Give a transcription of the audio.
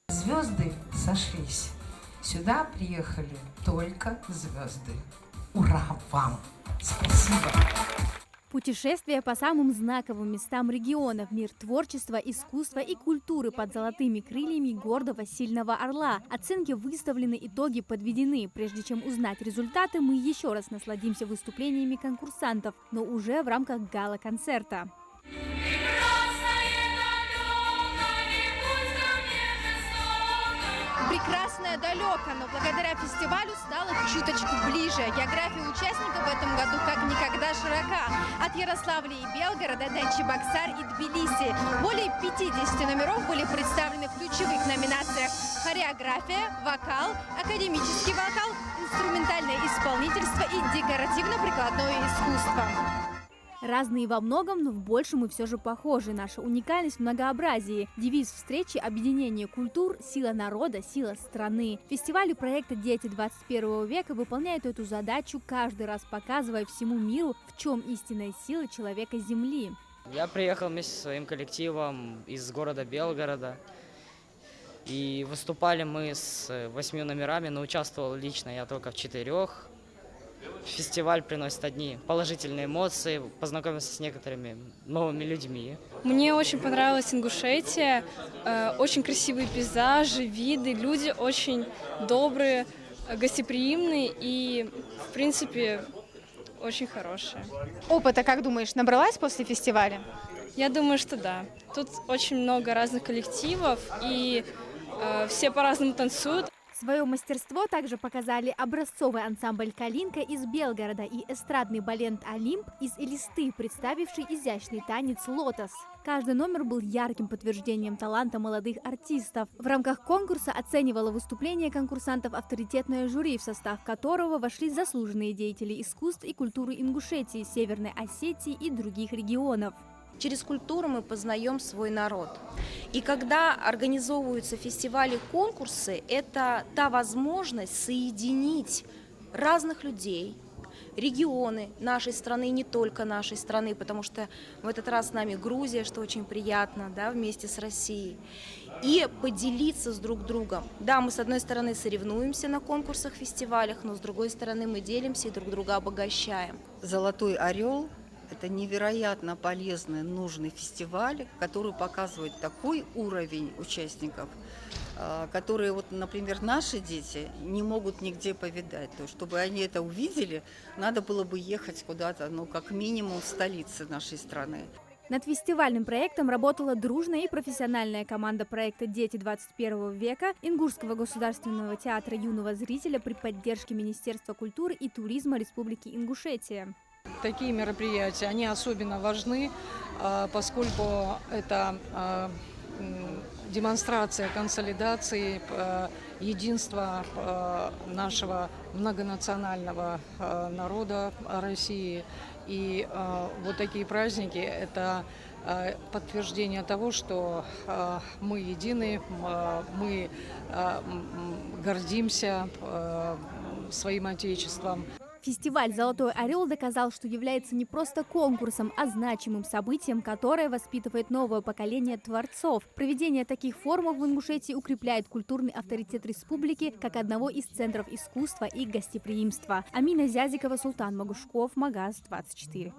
Звезды сошлись. Сюда приехали только звезды. Ура вам! Спасибо! Путешествие по самым знаковым местам региона в мир творчества, искусства и культуры под золотыми крыльями гордого сильного орла. Оценки выставлены, итоги подведены. Прежде чем узнать результаты, мы еще раз насладимся выступлениями конкурсантов, но уже в рамках гала-концерта. Прекрасное далеко, но благодаря фестивалю стало чуточку ближе. География участников в этом году как никогда широка. От Ярославля и Белгорода до Чебоксар и Тбилиси. Более 50 номеров были представлены в ключевых номинациях: хореография, вокал, академический вокал, инструментальное исполнительство и декоративно-прикладное искусство. Разные во многом, но в большем мы все же похожи. Наша уникальность в многообразии. Девиз встречи – объединение культур, сила народа, сила страны. Фестивали проекта «Дети 21 века» выполняют эту задачу, каждый раз показывая всему миру, в чем истинная сила человека Земли. Я приехал вместе со своим коллективом из города Белгорода. И выступали мы с 8 номерами, но участвовал лично я только в 4. Фестиваль приносит одни положительные эмоции, познакомился с некоторыми новыми людьми. Мне очень понравилась Ингушетия, очень красивые пейзажи, виды, люди очень добрые, гостеприимные и, в принципе, очень хорошие. Опыта, как думаешь, набралась после фестиваля? Я думаю, что да. Тут очень много разных коллективов, и все по-разному танцуют. Свое мастерство также показали образцовый ансамбль «Калинка» из Белгорода и эстрадный балет «Олимп» из Элисты, представивший изящный танец «Лотос». Каждый номер был ярким подтверждением таланта молодых артистов. В рамках конкурса оценивало выступление конкурсантов авторитетное жюри, в состав которого вошли заслуженные деятели искусств и культуры Ингушетии, Северной Осетии и других регионов. Через культуру мы познаем свой народ. И когда организовываются фестивали, конкурсы, это та возможность соединить разных людей, регионы нашей страны, не только нашей страны, потому что в этот раз с нами Грузия, что очень приятно, да, вместе с Россией, и поделиться с друг другом. Да, мы с одной стороны соревнуемся на конкурсах, фестивалях, но с другой стороны мы делимся и друг друга обогащаем. «Золотой орел» – это невероятно полезный, нужный фестиваль, который показывает такой уровень участников, которые, вот, например, наши дети не могут нигде повидать. То есть, чтобы они это увидели, надо было бы ехать куда-то, ну, как минимум в столице нашей страны. Над фестивальным проектом работала дружная и профессиональная команда проекта «Дети 21 века» Ингушского государственного театра юного зрителя при поддержке Министерства культуры и туризма Республики Ингушетия. Такие мероприятия, они особенно важны, поскольку это демонстрация консолидации, единства нашего многонационального народа России. И вот такие праздники – это подтверждение того, что мы едины, мы гордимся своим Отечеством. Фестиваль «Золотой орел» доказал, что является не просто конкурсом, а значимым событием, которое воспитывает новое поколение творцов. Проведение таких форумов в Ингушетии укрепляет культурный авторитет республики как одного из центров искусства и гостеприимства. Амина Зязикова, Султан Магушков, Магаз 24.